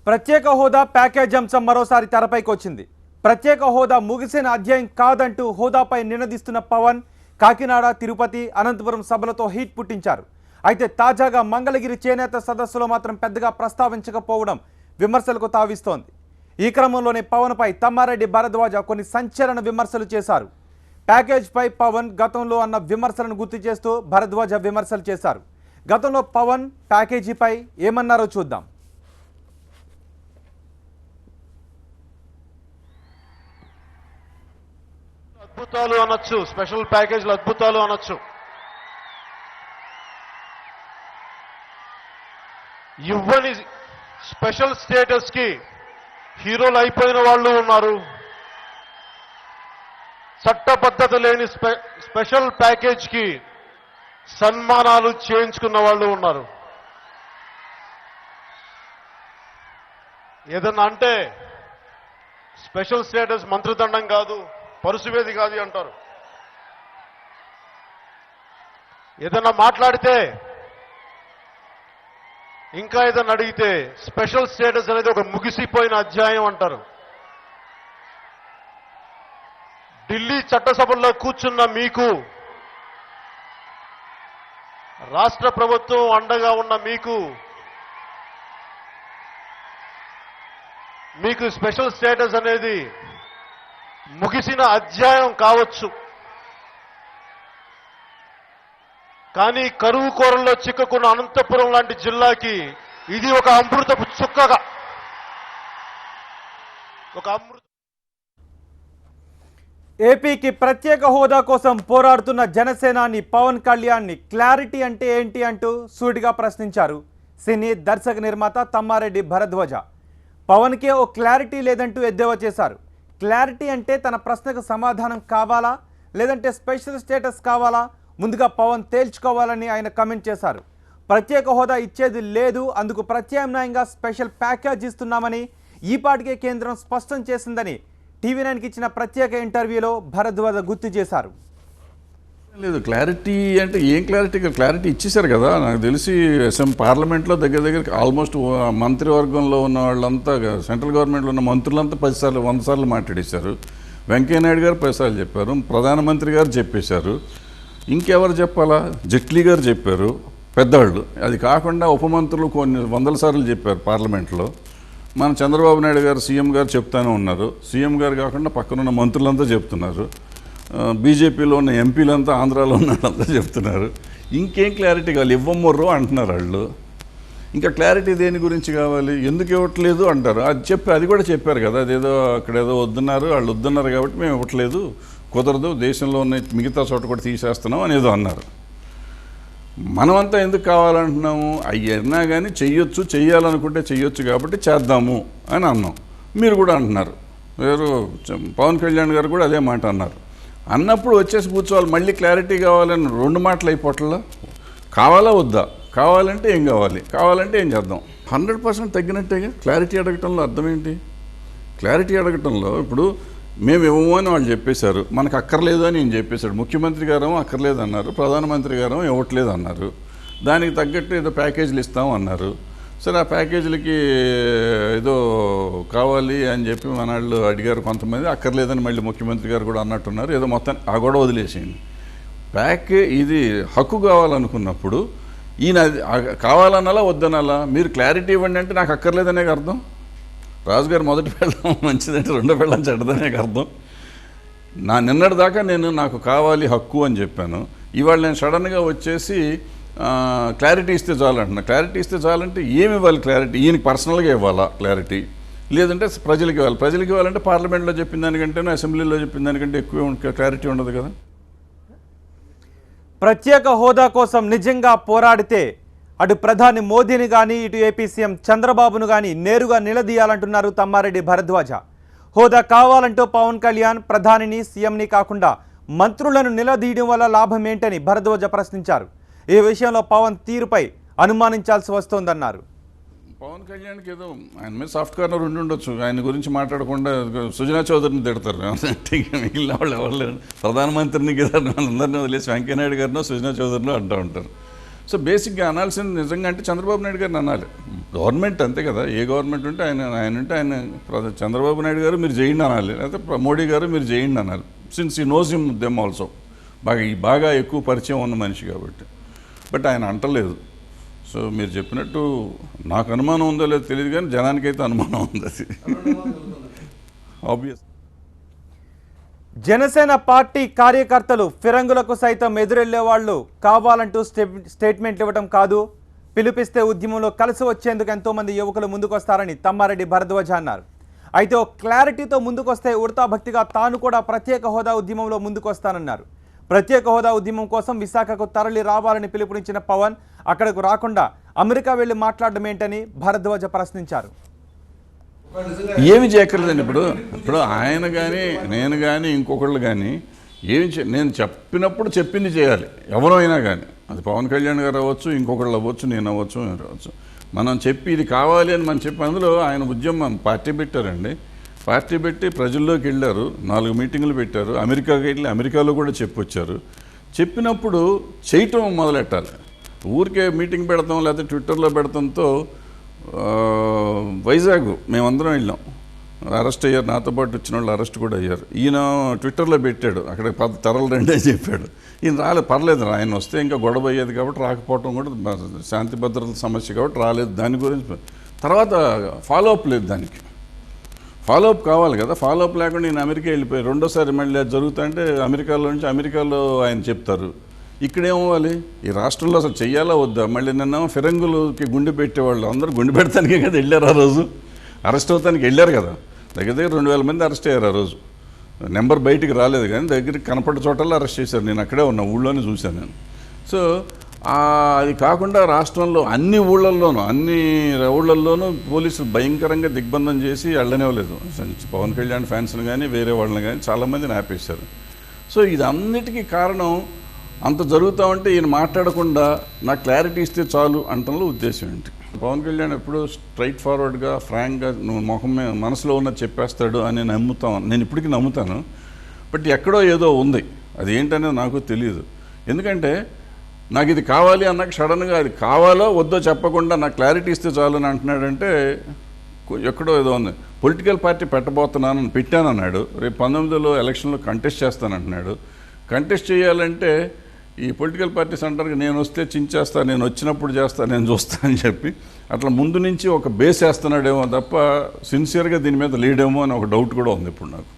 ప్రత్యేక హోదా ప్యాకేజ్ అంశం మరోసారి తెరపైకి వచ్చింది. ప్రత్యేక హోదా ముగిసిన అధ్యాయం కాదంటూ హోదాపై నినదిస్తున్న పవన్ కాకినాడ, తిరుపతి, అనంతపురం సభలతో హీట్ పుట్టించారు. అయితే తాజాగా మంగళగిరి చేనేత సదస్సులో మాత్రం పెద్దగా ప్రస్తావించకపోవడం విమర్శలకు తావిస్తోంది. ఈ క్రమంలోనే పవన్పై తమ్మారెడ్డి భరద్వాజ కొన్ని సంచలన విమర్శలు చేశారు. ప్యాకేజ్పై పవన్ గతంలో అన్న విమర్శలను గుర్తు చేస్తూ భరద్వాజ విమర్శలు చేశారు. గతంలో పవన్ ప్యాకేజీపై ఏమన్నారో చూద్దాం. అద్భుతాలు అనొచ్చు, స్పెషల్ ప్యాకేజీలు అద్భుతాలు అనొచ్చు. ఇవ్వని స్పెషల్ స్టేటస్ కి హీరోలు అయిపోయిన వాళ్ళు ఉన్నారు. చట్టబద్ధత లేని స్పెషల్ ప్యాకేజ్ కి సన్మానాలు చేయించుకున్న వాళ్ళు ఉన్నారు. ఏదన్నా అంటే స్పెషల్ స్టేటస్ మంత్రిదండం కాదు, పరుసువేది కాదు అంటారు. ఏదన్నా మాట్లాడితే, ఇంకా ఏదన్నా అడిగితే స్పెషల్ స్టేటస్ అనేది ఒక ముగిసిపోయిన అధ్యాయం అంటారు. ఢిల్లీ చట్టసభల్లో కూర్చున్న మీకు, రాష్ట్ర ప్రభుత్వం అండగా ఉన్న మీకు స్పెషల్ స్టేటస్ అనేది ముగిసిన అధ్యాయం కావచ్చు. కానీ కరువు కోరల్లో చిక్కుకున్న అనంతపురం లాంటి జిల్లాకి ఇది ఒక అమృతపు చుక్కగా, ఒక ఏపీకి ప్రత్యేక హోదా కోసం పోరాడుతున్న జనసేనాని పవన్ కళ్యాణ్ని క్లారిటీ అంటే ఏంటి అంటూ సూటిగా ప్రశ్నించారు సినీ దర్శక నిర్మాత తమ్మారెడ్డి భరద్వాజ. పవన్కే ఓ క్లారిటీ లేదంటూ ఎద్దేవా చేశారు. క్లారిటీ అంటే తన ప్రశ్నకు సమాధానం కావాలా, లేదంటే స్పెషల్ స్టేటస్ కావాలా, ముందుగా పవన్ తేల్చుకోవాలని ఆయన కమెంట్ చేశారు. ప్రత్యేక హోదా ఇచ్చేది లేదు, అందుకు ప్రత్యామ్నాయంగా స్పెషల్ ప్యాకేజ్ ఇస్తున్నామని ఈపాటికే కేంద్రం స్పష్టం చేసిందని టీవీ9కి ఇచ్చిన ప్రత్యేక ఇంటర్వ్యూలో భరద్వాజ గుర్తు చేశారు. లేదు, క్లారిటీ అంటే ఏం క్లారిటీ ఇచ్చేశారు కదా. నాకు తెలిసి పార్లమెంట్లో దగ్గర ఆల్మోస్ట్ మంత్రివర్గంలో ఉన్న వాళ్ళంతా, సెంట్రల్ గవర్నమెంట్లో ఉన్న మంత్రులంతా 100 సార్లు మాట్లాడేశారు. వెంకయ్యనాయుడు గారు 10 సార్లు చెప్పారు, ప్రధానమంత్రి గారు చెప్పేశారు. ఇంకెవరు చెప్పాలా? జైట్లీ గారు చెప్పారు, పెద్దవాళ్ళు. అది కాకుండా ఉపమంత్రులు కొన్ని 100 సార్లు చెప్పారు పార్లమెంట్లో. మన చంద్రబాబు నాయుడు గారు, సీఎం గారు చెప్తానే ఉన్నారు. సీఎం గారు కాకుండా పక్కనున్న మంత్రులంతా చెప్తున్నారు. బీజేపీలో ఉన్న ఎంపీలంతా, ఆంధ్రాలో ఉన్న వాళ్ళంతా చెప్తున్నారు. ఇంకేం క్లారిటీ కావాలి? ఇవ్వమొర్రు అంటున్నారు వాళ్ళు. ఇంకా క్లారిటీ దేని గురించి కావాలి? ఎందుకు ఇవ్వట్లేదు అంటారు. అది కూడా చెప్పారు కదా. అదేదో అక్కడేదో వద్దున్నారు, వాళ్ళు వద్దున్నారు కాబట్టి మేము ఇవ్వట్లేదు, కుదరదు, దేశంలో ఉన్న మిగతా చోట కూడా తీసేస్తున్నాం అనేదో అన్నారు. మనమంతా ఎందుకు కావాలంటున్నాము? అయ్యన్నా కానీ చెయ్యొచ్చు, చెయ్యాలనుకుంటే చెయ్యొచ్చు కాబట్టి చేద్దాము అని అన్నాం. మీరు కూడా అంటున్నారు, వేరు పవన్ కళ్యాణ్ గారు కూడా అదే మాట అన్నారు. అన్నప్పుడు వచ్చేసి కూర్చోవాలి. మళ్ళీ క్లారిటీ కావాలని 2 మాటలు అయిపోవట్లా. కావాలా వద్దా? కావాలంటే ఏం కావాలి, కావాలంటే ఏం చేద్దాం. 100% తగ్గినట్టేగా క్లారిటీ అడగటంలో అర్థం ఏంటి? క్లారిటీ అడగటంలో ఇప్పుడు మేము ఇవ్వము అని వాళ్ళు చెప్పేశారు, మనకు అక్కర్లేదు అని నేను చెప్పేశాడు. ముఖ్యమంత్రి గారు అక్కర్లేదు అన్నారు, ప్రధానమంత్రి గారు ఇవ్వట్లేదు అన్నారు. దానికి తగ్గట్టు ఏదో ప్యాకేజీలు ఇస్తాము అన్నారు. సరే, ఆ ప్యాకేజీలకి ఏదో కావాలి అని చెప్పి మన వాళ్ళు అడిగారు కొంతమంది. అక్కర్లేదని మళ్ళీ ముఖ్యమంత్రి గారు కూడా అన్నట్టున్నారు. ఏదో మొత్తం ఆ గొడవ వదిలేసేయండి. ఇది హక్కు కావాలనుకున్నప్పుడు ఈయన కావాలనాలా వద్దనాలా? మీరు క్లారిటీ ఇవ్వండి అంటే నాకు అక్కర్లేదనే అర్థం. రాజుగారు మొదటి పెళ్ళం మంచిదంటే 2వ పెళ్ళం చెడ్డదనే అర్థం. నిన్నటి దాకా నాకు కావాలి హక్కు అని చెప్పాను. ఇవాళ నేను సడన్గా వచ్చేసి క్లారిటీ ఇస్తే చాలంటున్నా. క్లారిటీ ఇస్తే చాలంటే ఏమి ఇవ్వాలి క్లారిటీ? ఈయనకి పర్సనల్గా ఇవ్వాలా క్లారిటీ, లేదంటే ప్రజలకు ఇవ్వాలి? ప్రజలకు ఇవ్వాలంటే పార్లమెంట్లో చెప్పిన దానికంటే, అసెంబ్లీలో చెప్పిన దానికంటే ఎక్కువ క్లారిటీ ఉండదు కదా. ప్రత్యేక హోదా కోసం నిజంగా పోరాడితే అటు ప్రధాని మోదీని కానీ, ఇటు ఏపీ సీఎం చంద్రబాబును కానీ నేరుగా నిలదీయాలంటున్నారు తమ్మారెడ్డి భరద్వాజ. హోదా కావాలంటూ పవన్ కళ్యాణ్ ప్రధానిని, సీఎంని కాకుండా మంత్రులను నిలదీయడం వల్ల లాభం ఏంటని భరద్వాజ ప్రశ్నించారు. ఈ విషయంలో పవన్ తీరుపై అనుమానించాల్సి వస్తోందన్నారు. పవన్ కళ్యాణ్కి ఏదో ఆయన మీద సాఫ్ట్ కార్నర్ ఉండొచ్చు. ఆయన గురించి మాట్లాడకుండా సుజనా చౌదరిని తిడతారు. మిగిలిన వాళ్ళు ఎవరు, ప్రధానమంత్రిని అందరినీ వదిలేసి వెంకయ్యనాయుడు గారినో సుజనా చౌదరినో అంటూ ఉంటారు. సో బేసిక్గా అనాల్సింది నిజంగా అంటే చంద్రబాబు నాయుడు గారిని అనాలి. గవర్నమెంట్ అంతే కదా, ఏ గవర్నమెంట్ ఉంటే ఆయన చంద్రబాబు నాయుడు గారు మీరు చేయండి అనాలి, లేకపోతే మోడీ గారు మీరు చేయండి అనాలి. సిన్స్ ఈ నోస్ హిమ్ దెమ్ ఆల్సో, బాగా ఎక్కువ పరిచయం ఉన్న మనిషి కాబట్టి. బట్ ఆయన అంటలేదు. సో మీరు చెప్పినట్టు నాకు అనుమానం ఉందో లేదో తెలియదు, కానీ జనానికైతే అనుమానం ఉంది. అది ఆబ్వియస్. జనసేన పార్టీ కార్యకర్తలు ఫిరంగులకు సైతం ఎదురెళ్లే వాళ్ళు కావాలంటూ స్టేట్మెంట్లు ఇవ్వడం కాదు, పిలిపిస్తే ఉద్యమంలో కలిసి వచ్చేందుకు ఎంతోమంది యువకులు ముందుకొస్తారని తమ్మారెడ్డి భరద్వాజ అన్నారు. అయితే ఓ క్లారిటీతో ముందుకొస్తే ఉడతా భక్తిగా తాను కూడా ప్రత్యేక హోదా ఉద్యమంలో ముందుకొస్తానన్నారు. ప్రత్యేక హోదా ఉద్యమం కోసం విశాఖకు తరలి రావాలని పిలుపునిచ్చిన పవన్ అక్కడకు రాకుండా అమెరికా వెళ్లి మాట్లాడడం ఏంటని భరద్వాజ ప్రశ్నించారు. ఏమి చేయక్కర్లేదండి. ఇప్పుడు ఆయన కానీ నేను కానీ ఇంకొకళ్ళు కానీ నేను చెప్పినప్పుడు చెప్పింది చేయాలి, ఎవరైనా కానీ. అది పవన్ కళ్యాణ్ గారు అవ్వచ్చు, ఇంకొకళ్ళు అవ్వచ్చు, నేను అవ్వచ్చు, అవ్వచ్చు. మనం చెప్పి ఇది కావాలి అని మనం చెప్పి, అందులో ఆయన ఉద్యమం పార్టీ పెట్టారండి. పార్టీ పెట్టి ప్రజల్లోకి వెళ్ళారు, 4 మీటింగులు పెట్టారు, అమెరికాకి వెళ్ళి అమెరికాలో కూడా చెప్పొచ్చారు. చెప్పినప్పుడు చేయటం మొదలెట్టాలి. ఊరికే మీటింగ్ పెడతాం లేకపోతే ట్విట్టర్లో పెడతాంతో వైజాగ్ మేమందరం వెళ్ళాం, అరెస్ట్ అయ్యారు, నాతో పాటు వచ్చిన వాళ్ళు అరెస్ట్ కూడా అయ్యారు. ఈయన ట్విట్టర్లో పెట్టాడు అక్కడ తరలు రండి అని చెప్పాడు. ఈయన రాలేదు, పర్లేదు, ఆయన వస్తే ఇంకా గొడవ అయ్యేది కాబట్టి రాకపోవటం కూడా శాంతి భద్రతల సమస్య కాబట్టి రాలేదు. దాని గురించి తర్వాత ఫాలోఅప్ లేదు, దానికి ఫాలోఅప్ కావాలి కదా. ఫాలోఅప్ లేకుండా నేను అమెరికా వెళ్ళిపోయి రెండోసారి మళ్ళీ అది జరుగుతుంటే అమెరికాలో ఆయన చెప్తారు. ఇక్కడేమవ్వాలి, ఈ రాష్ట్రంలో అసలు చెయ్యాలా వద్దా? మళ్ళీ నిన్న ఫిరంగులకి గుండె పెట్టేవాళ్ళు అందరూ గుండె పెడతానికే కదా వెళ్ళారు. ఆ రోజు అరెస్ట్ అవుతానికి వెళ్ళారు కదా, దగ్గర 2000 మంది అరెస్ట్ అయ్యారు ఆ రోజు. నెంబర్ బయటికి రాలేదు కానీ దగ్గరికి కనపడ్డ చోటల్లో అరెస్ట్ చేశారు. నేను అక్కడే ఉన్నా, ఊళ్ళోనే చూశాను నేను. సో అది కాకుండా రాష్ట్రంలో అన్ని ఊళ్ళల్లోనూ పోలీసులు భయంకరంగా దిగ్బంధం చేసి వెళ్ళనివ్వలేదు. పవన్ కళ్యాణ్ ఫ్యాన్స్ని కానీ వేరే వాళ్ళని కానీ చాలామందిని ఆపేశారు. సో ఇదన్నిటికీ కారణం అంత జరుగుతూ ఉంటే ఈయన మాట్లాడకుండా నాకు క్లారిటీ ఇస్తే చాలు అంటంలో ఉద్దేశం ఏంటి? పవన్ కళ్యాణ్ ఎప్పుడు స్ట్రైట్ ఫార్వర్డ్గా ఫ్రాంక్గా నువ్వు మనసులో ఉన్నది చెప్పేస్తాడు అని నేను ఇప్పటికీ నమ్ముతాను. బట్ ఎక్కడో ఏదో ఉంది, అది ఏంటనేది నాకు తెలియదు. ఎందుకంటే నాకు ఇది కావాలి అన్నాక సడన్గా అది కావాలో వద్దో చెప్పకుండా నాకు క్లారిటీ ఇస్తే చాలు అని అంటున్నాడంటే ఎక్కడో ఏదో ఉంది. పొలిటికల్ పార్టీ పెట్టానన్నాడు, రేపు 19లో ఎలక్షన్లో కంటెస్ట్ చేస్తానంటున్నాడు. కంటెస్ట్ చేయాలంటే ఈ పొలిటికల్ పార్టీస్ అంటారు నేను వస్తే చించేస్తా, నేను వచ్చినప్పుడు చేస్తా, నేను చూస్తా అని చెప్పి అట్లా ముందు నుంచి ఒక బేస్ వేస్తున్నాడేమో తప్ప సిన్సియర్గా దీని మీద లేడేమో అని ఒక డౌట్ కూడా ఉంది ఇప్పుడు నాకు.